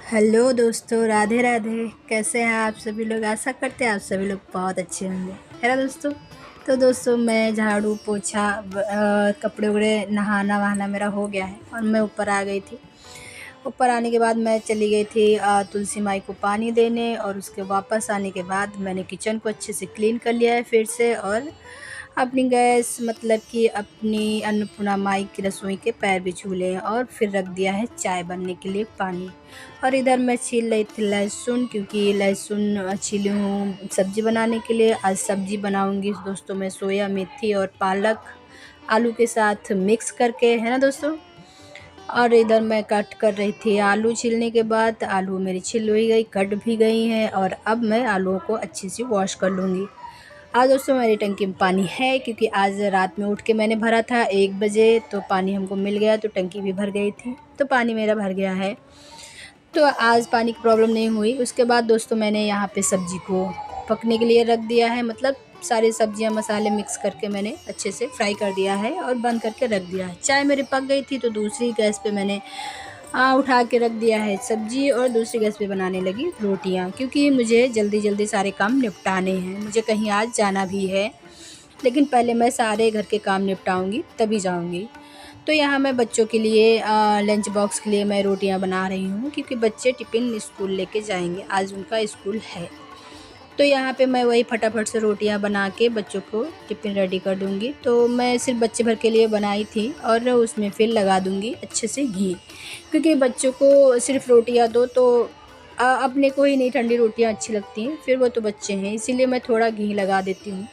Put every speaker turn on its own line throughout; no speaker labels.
Hello दोस्तों, राधे राधे। कैसे हैं आप सभी लोग? आशा करते हैं आप सभी लोग बहुत अच्छे होंगे, है ना दोस्तों। तो दोस्तों, मैं झाड़ू पोछा कपड़े वगैरह नहाना वहाना मेरा हो गया है और मैं ऊपर आ गई थी। ऊपर आने के बाद मैं चली गई थी तुलसी माई को पानी देने, और उसके वापस आने के बाद मैंने किचन को अच्छे से क्लीन कर लिया है फिर से, और अपनी गैस मतलब कि अपनी अन्नपूर्णा माई की रसोई के पैर भी छू लिए और फिर रख दिया है चाय बनने के लिए पानी। और इधर मैं छील रही थी लहसुन, क्योंकि लहसुन छीली हूँ सब्ज़ी बनाने के लिए। आज सब्ज़ी बनाऊँगी दोस्तों मैं सोया मेथी और पालक आलू के साथ मिक्स करके, है ना दोस्तों। और इधर मैं कट कर रही थी आलू। छीलने के बाद आलू मेरी छिल भी गई, कट भी गई हैं, और अब मैं आलूओं को अच्छे से वॉश कर लूँगी। आज दोस्तों मेरी टंकी में पानी है, क्योंकि आज रात में उठ के मैंने भरा था 1 बजे, तो पानी हमको मिल गया, तो टंकी भी भर गई थी, तो पानी मेरा भर गया है। तो आज पानी की प्रॉब्लम नहीं हुई। उसके बाद दोस्तों मैंने यहाँ पे सब्ज़ी को पकने के लिए रख दिया है, मतलब सारी सब्जियां मसाले मिक्स करके मैंने अच्छे से फ्राई कर दिया है और बंद करके रख दिया है। चाय मेरी पक गई थी, तो दूसरी गैस पे मैंने उठा के रख दिया है सब्ज़ी, और दूसरी गैस पे बनाने लगी रोटियां, क्योंकि मुझे जल्दी जल्दी सारे काम निपटाने हैं। मुझे कहीं आज जाना भी है, लेकिन पहले मैं सारे घर के काम निपटाऊंगी तभी जाऊंगी। तो यहाँ मैं बच्चों के लिए लंच बॉक्स के लिए मैं रोटियां बना रही हूँ, क्योंकि बच्चे टिफ़िन स्कूल लेके जाएंगे, आज उनका स्कूल है। तो यहाँ पे मैं वही फटाफट से रोटियां बना के बच्चों को टिफ़िन रेडी कर दूँगी। तो मैं सिर्फ बच्चे भर के लिए बनाई थी, और उसमें फिर लगा दूँगी अच्छे से घी, क्योंकि बच्चों को सिर्फ रोटियां दो तो अपने को ही नहीं ठंडी रोटियां अच्छी लगती हैं, फिर वो तो बच्चे हैं, इसीलिए मैं थोड़ा घी लगा देती हूँ।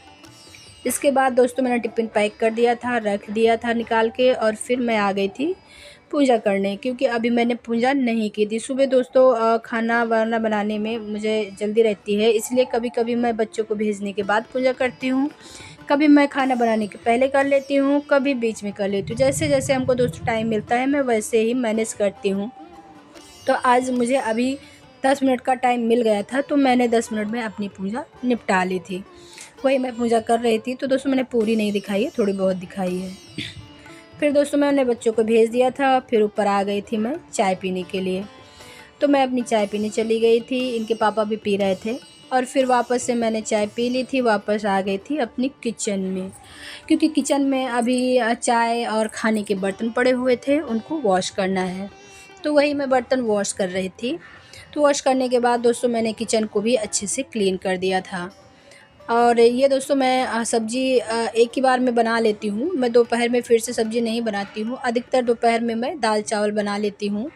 इसके बाद दोस्तों मैंने टिफ़िन पैक कर दिया था, रख दिया था निकाल के, और फिर मैं आ गई थी पूजा करने, क्योंकि अभी मैंने पूजा नहीं की थी। सुबह दोस्तों खाना वाना बनाने में मुझे जल्दी रहती है, इसलिए कभी कभी मैं बच्चों को भेजने के बाद पूजा करती हूँ, कभी मैं खाना बनाने के पहले कर लेती हूँ, कभी बीच में कर लेती हूँ। जैसे जैसे हमको दोस्तों टाइम मिलता है मैं वैसे ही मैनेज करती हूँ। तो आज मुझे अभी 10 मिनट का टाइम मिल गया था, तो मैंने 10 मिनट में अपनी पूजा निपटा ली थी। वही मैं पूजा कर रही थी, तो दोस्तों मैंने पूरी नहीं दिखाई है, थोड़ी बहुत दिखाई है। फिर दोस्तों मैंने बच्चों को भेज दिया था, फिर ऊपर आ गई थी मैं चाय पीने के लिए। तो मैं अपनी चाय पीने चली गई थी, इनके पापा भी पी रहे थे, और फिर वापस से मैंने चाय पी ली थी, वापस आ गई थी अपनी किचन में, क्योंकि किचन में अभी चाय और खाने के बर्तन पड़े हुए थे, उनको वॉश करना है। तो वही मैं बर्तन वॉश कर रही थी। तो वॉश करने के बाद दोस्तों मैंने किचन को भी अच्छे से क्लीन कर दिया था। और ये दोस्तों मैं सब्ज़ी एक ही बार में बना लेती हूँ। मैं दोपहर में फिर से सब्ज़ी नहीं बनाती हूँ, अधिकतर दोपहर में मैं दाल चावल बना लेती हूँ,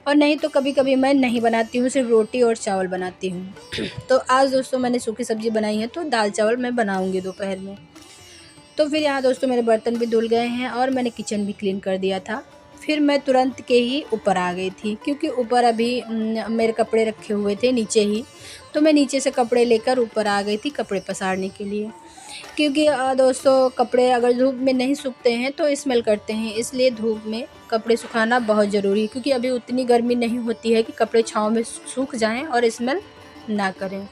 और नहीं तो कभी कभी मैं नहीं बनाती हूँ, सिर्फ रोटी और चावल बनाती हूँ। तो आज दोस्तों मैंने सूखी सब्ज़ी बनाई है, तो दाल चावल मैं बनाऊँगी दोपहर में। तो फिर यहाँ दोस्तों मेरे बर्तन भी धुल गए हैं, और मैंने किचन भी क्लीन कर दिया था। फिर मैं तुरंत के ही ऊपर आ गई थी, क्योंकि ऊपर अभी मेरे कपड़े रखे हुए थे नीचे ही, तो मैं नीचे से कपड़े लेकर ऊपर आ गई थी कपड़े पसारने के लिए। क्योंकि दोस्तों कपड़े अगर धूप में नहीं सूखते हैं तो स्मेल करते हैं, इसलिए धूप में कपड़े सुखाना बहुत ज़रूरी है, क्योंकि अभी उतनी गर्मी नहीं होती है कि कपड़े छाँव में सूख जाएं और स्मेल ना करें।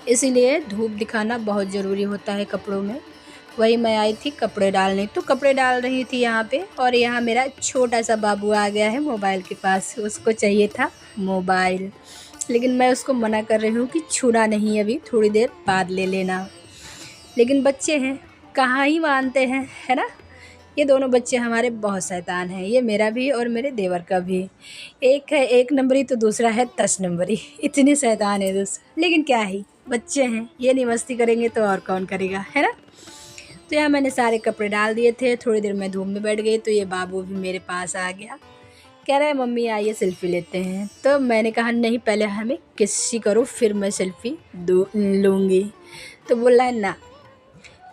इसीलिए धूप दिखाना बहुत ज़रूरी होता है कपड़ों में। वही मैं आई थी कपड़े डालने, तो कपड़े डाल रही थी यहाँ पे, और यहाँ मेरा छोटा सा बाबू आ गया है मोबाइल के पास, उसको चाहिए था मोबाइल, लेकिन मैं उसको मना कर रही हूँ कि छूना नहीं, अभी थोड़ी देर बाद ले लेना। लेकिन बच्चे हैं, कहाँ ही मानते हैं, है ना। ये दोनों बच्चे हमारे बहुत शैतान हैं, ये मेरा भी और मेरे देवर का भी। एक है 1 नंबरी, तो दूसरा है 10 नंबरी, इतने शैतान है दोस्त। लेकिन क्या ही, बच्चे हैं, ये नहीं मस्ती करेंगे तो और कौन करेगा, है ना। तो यहाँ मैंने सारे कपड़े डाल दिए थे, थोड़ी देर मैं धूप में बैठ गई, तो ये बाबू भी मेरे पास आ गया, कह रहा है मम्मी आइए सेल्फ़ी लेते हैं। तो मैंने कहा नहीं, पहले हमें किसी करो फिर मैं सेल्फ़ी लूँगी। तो बोल रहा है ना,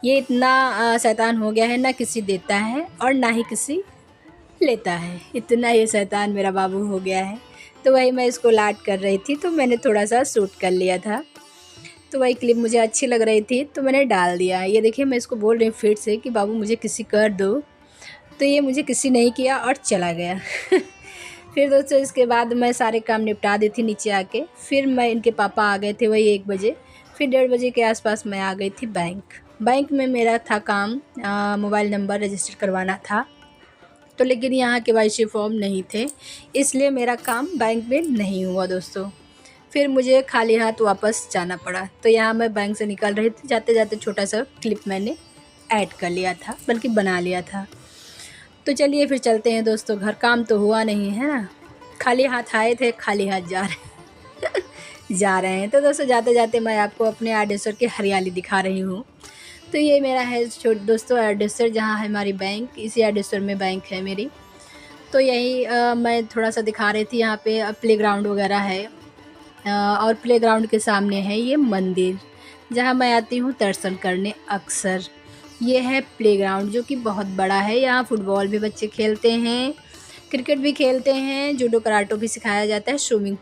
ये इतना शैतान हो गया है, ना किसी देता है और ना ही किसी लेता है, इतना ये शैतान मेरा बाबू हो गया है। तो वही मैं इसको लाड कर रही थी, तो मैंने थोड़ा सा शूट कर लिया था। तो वही क्लिप मुझे अच्छी लग रही थी, तो मैंने डाल दिया। ये देखिए मैं इसको बोल रही हूँ फिर से कि बाबू मुझे किसी कर दो, तो ये मुझे किसी नहीं किया और चला गया। फिर दोस्तों इसके बाद मैं सारे काम निपटा दी थी नीचे आके। फिर मैं इनके पापा आ गए थे वही 1 बजे। फिर 1:30 बजे के आसपास मैं आ गई थी बैंक। बैंक में मेरा था काम, मोबाइल नंबर रजिस्टर करवाना था। तो लेकिन यहाँ KYC फॉर्म नहीं थे, इसलिए मेरा काम बैंक में नहीं हुआ दोस्तों। फिर मुझे खाली हाथ वापस जाना पड़ा। तो यहाँ मैं बैंक से निकल रही थी, जाते जाते छोटा सा क्लिप मैंने ऐड कर लिया था, बल्कि बना लिया था। तो चलिए फिर चलते हैं दोस्तों घर। काम तो हुआ नहीं है ना, खाली हाथ आए थे, खाली हाथ जा रहे हैं। तो दोस्तों जाते जाते मैं आपको अपने आडेसर की हरियाली दिखा रही हूँ। तो ये मेरा है दोस्तों आडेसर, जहाँ है हमारी बैंक, इसी आडेसर में बैंक है मेरी। तो यही मैं थोड़ा सा दिखा रही थी। यहाँ पे प्लेग्राउंड वगैरह है, और प्लेग्राउंड के सामने है ये मंदिर, जहाँ मैं आती हूँ दर्शन करने अक्सर। ये है प्लेग्राउंड जो कि बहुत बड़ा है। यहाँ फुटबॉल भी बच्चे खेलते हैं, क्रिकेट भी खेलते हैं, जूडो कराटो भी सिखाया जाता है, स्विमिंग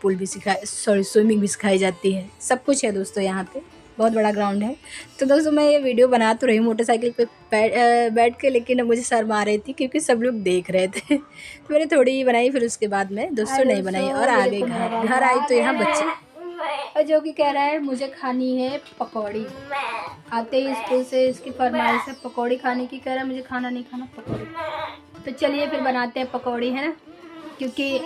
भी सिखाई जाती है। सब कुछ है दोस्तों यहाँ पे, बहुत बड़ा ग्राउंड है। तो दोस्तों मैं ये वीडियो बना तो रही हूँ मोटरसाइकिल पे बैठ के, लेकिन मुझे शर्म आ रही थी क्योंकि सब लोग देख रहे थे। तो मैंने थोड़ी ही बनाई, फिर उसके बाद मैं दोस्तों नहीं बनाई और आ गई घर आई तो यहाँ बच्चे और जो कि कह रहा है मुझे खानी है पकौड़ी। आते ही स्कूल से इसकी फरमाइश है पकौड़ी खाने की, कह रहा है मुझे खाना नहीं खाना पकौड़ी। तो चलिए फिर बनाते हैं पकौड़ी, है ना, क्योंकि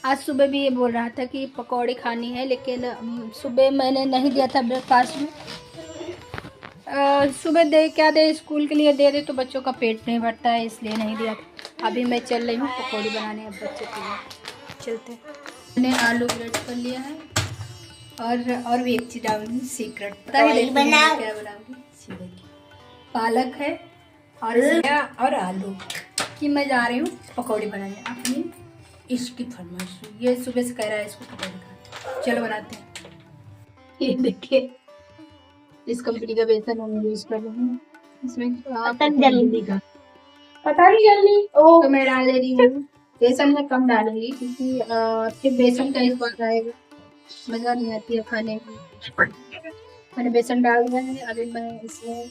आज सुबह भी ये बोल रहा था कि पकौड़ी खानी है, लेकिन सुबह मैंने नहीं दिया था ब्रेकफास्ट में। सुबह क्या दे, स्कूल के लिए दे दे तो बच्चों का पेट नहीं भरता है, इसलिए नहीं दिया। अभी मैं चल रही हूँ पकौड़ी बनाने अब बच्चों के लिए। चलते मैंने आलू ग्रेट कर लिया है, और भी एक चीज़ डालूंगी सीक्रेट, पता ही नहीं क्या बनाऊंगी। पालक है और आलू की मैं जा रही हूँ पकौड़ी बनाने अपनी इसकी फरमाइश। ये सुबह से कह रहा है इसको पकौड़ी खाना, चलो बनाते हैं। ये देखिए इस कंपनी का बेसन हम यूज कर रहे हैं, इसमें पतंजलि का तो मैं डाल रही हूँ। बेसन में कम डालूंगी क्योंकि फिर बेसन का इस बार आएगा, मज़ा नहीं आती है खाने में। मैंने बेसन डाल दिया है, अभी मैं इसमें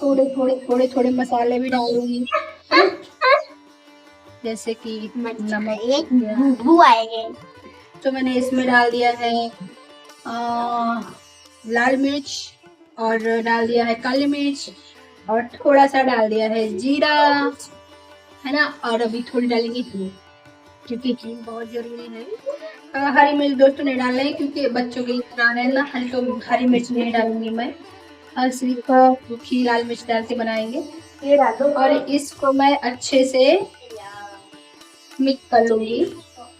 थोड़े मसाले भी डालूंगी, जैसे कि नमक, तो मैंने इसमें डाल दिया है लाल मिर्च, और डाल दिया है काली मिर्च, और थोड़ा सा डाल दिया है जीरा, है ना। और अभी थोड़ी डालेंगे हींग, क्योंकि हींग बहुत जरूरी है। हरी मिर्च दोस्तों नहीं डाल रहे क्योंकि बच्चों के लिए बनाना है ना, तो हरी मिर्च नहीं डालूंगी मैं, और सिर्फ सूखी लाल मिर्च डाल के बनाएंगे। ये डाल दो और इसको मैं अच्छे से मिक्स कर लूंगी,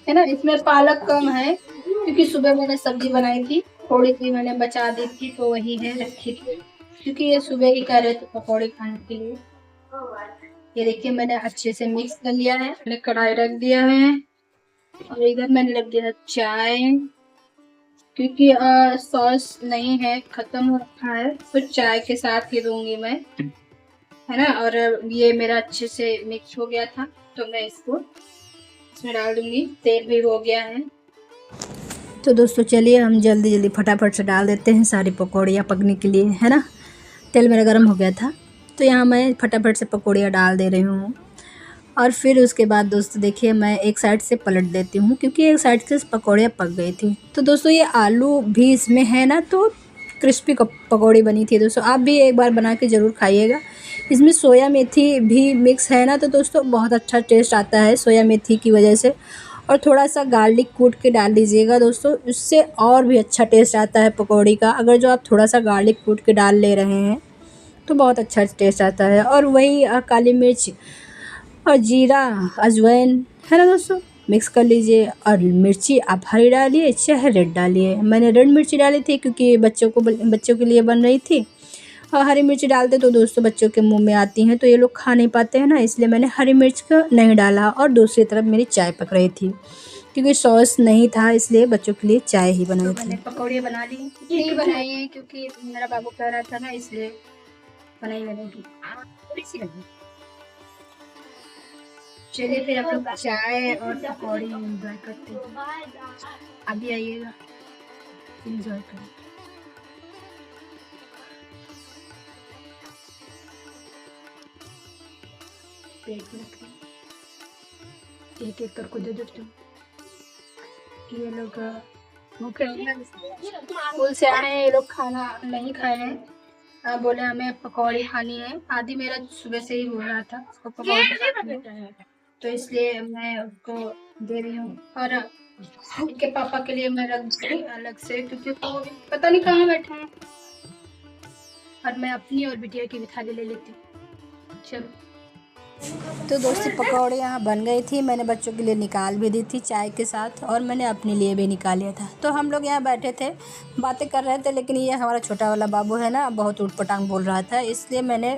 है ना। इसमें पालक कम है क्योंकि सुबह मैंने सब्जी बनाई थी, थोड़ी सी मैंने बचा दी थी तो वही है रखी थी, क्योंकि ये सुबह ही कर रहे थे पकौड़े खाने के लिए। ये देखिए मैंने अच्छे से मिक्स कर लिया है, मैंने कढ़ाई रख दिया है, और इधर मैंने रख दिया चाय, क्योंकि सॉस नहीं है, खत्म हो रखा है, फिर चाय के साथ ही दूंगी मैं, है ना। और ये मेरा अच्छे से मिक्स हो गया था तो मैं इसको इसमें डाल दूंगी। तेल भी हो गया है, तो दोस्तों चलिए हम जल्दी जल्दी फटाफट से डाल देते हैं सारी पकौड़ियाँ पकने के लिए, है ना। तेल मेरा गर्म हो गया था तो यहाँ मैं फटाफट से पकौड़ियाँ डाल दे रही हूँ। और फिर उसके बाद दोस्तों देखिए मैं एक साइड से पलट देती हूँ क्योंकि एक साइड से पकौड़ियाँ पक गई थी। तो दोस्तों ये आलू भी इसमें है ना, तो क्रिस्पी पकौड़ी बनी थी दोस्तों। आप भी एक बार बना के ज़रूर खाइएगा। इसमें सोया मेथी भी मिक्स है ना, तो दोस्तों बहुत अच्छा टेस्ट आता है सोया मेथी की वजह से। और थोड़ा सा गार्लिक कूट के डाल दीजिएगा दोस्तों, उससे और भी अच्छा टेस्ट आता है पकौड़ी का। अगर जो आप थोड़ा सा गार्लिक कूट के डाल ले रहे हैं तो बहुत अच्छा टेस्ट आता है। और वही काली मिर्च और जीरा अजवाइन, है ना दोस्तों, मिक्स कर लीजिए। और मिर्ची आप हरी डालिए चाहे रेड डालिए, मैंने रेड मिर्ची डाली थी क्योंकि बच्चों के लिए बन रही थी। और हरी मिर्ची डालते तो दोस्तों बच्चों के मुंह में आती हैं तो ये लोग खा नहीं पाते हैं ना, इसलिए मैंने हरी मिर्च का नहीं डाला। और दूसरी तरफ मेरी चाय पक रही थी क्योंकि सॉस नहीं था, इसलिए बच्चों के लिए चाय ही बनाई थी। मैंने पकौड़ियाँ बना ली, नहीं बनाई है क्योंकि मेरा बाबू कह रहा था ना, इसलिए बनाई मैंने थोड़ी सी लगी। चलिए फिर आप लोग चाय और पकौड़ी एंजॉय करते हैं, अभी आइएगा एंजॉय करें। प्लेट में रखें, एक एक करके दे देते हैं। ये लोग स्कूल से आए हैं, ये लोग खाना नहीं खाए हैं, बोले हमें पकौड़ी खानी है। आदि मेरा सुबह से ही हो रहा था उसको पकौड़ी। तो इसलिए मैं उसको दे रही हूँ। और उनके पापा के लिए मैं रख दूँगी अलग से, क्योंकि वो भी पता नहीं कहाँ बैठे हैं। और मैं अपनी और बिटिया की भी थाली ले लेती हूँ। चलो, तो दोस्तों पकौड़े यहाँ बन गई थी। मैंने बच्चों के लिए निकाल भी दी थी चाय के साथ, और मैंने अपने लिए भी निकाल लिया था। तो हम लोग यहाँ बैठे थे, बातें कर रहे थे, लेकिन ये हमारा छोटा वाला बाबू है ना, बहुत ऊट-पटांग बोल रहा था, इसलिए मैंने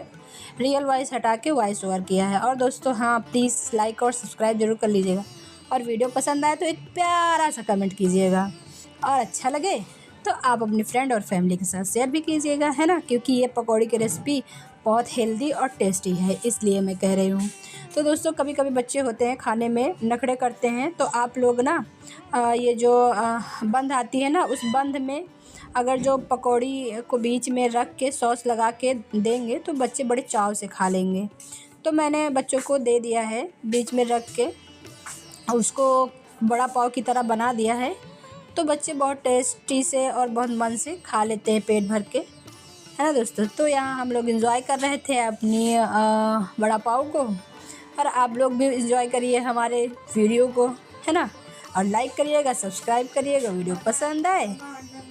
रियल वॉइस हटा के वॉइस ओवर किया है। और दोस्तों हाँ, प्लीज़ लाइक और सब्सक्राइब ज़रूर कर लीजिएगा, और वीडियो पसंद आए तो एक प्यारा सा कमेंट कीजिएगा, और अच्छा लगे तो आप अपनी फ्रेंड और फैमिली के साथ शेयर भी कीजिएगा, है ना, क्योंकि ये पकौड़ी की रेसिपी बहुत हेल्दी और टेस्टी है, इसलिए मैं कह रही हूँ। तो दोस्तों कभी कभी बच्चे होते हैं खाने में नखरे करते हैं, तो आप लोग ना ये जो बंद आती है ना, उस बंद में अगर जो पकौड़ी को बीच में रख के सॉस लगा के देंगे तो बच्चे बड़े चाव से खा लेंगे। तो मैंने बच्चों को दे दिया है बीच में रख के, उसको बड़ा पाव की तरह बना दिया है, तो बच्चे बहुत टेस्टी से और बहुत मन से खा लेते हैं पेट भर के, है ना दोस्तों। तो यहाँ हम लोग एंजॉय कर रहे थे अपनी बड़ा पाव को, और आप लोग भी एंजॉय करिए हमारे वीडियो को, है ना, और लाइक करिएगा, सब्सक्राइब करिएगा, वीडियो पसंद आए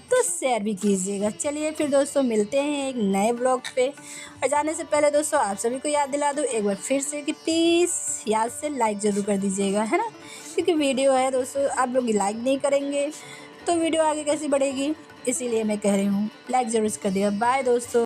तो शेयर भी कीजिएगा। चलिए फिर दोस्तों मिलते हैं एक नए ब्लॉग पे, और जाने से पहले दोस्तों आप सभी को याद दिला दूँ एक बार फिर से कि प्लीज़ याद से लाइक ज़रूर कर दीजिएगा, है ना, क्योंकि वीडियो है दोस्तों, आप लोग लाइक नहीं करेंगे तो वीडियो आगे कैसे बढ़ेगी, इसीलिए मैं कह रही हूँ लाइक ज़रूर कर दिया। बाय दोस्तों।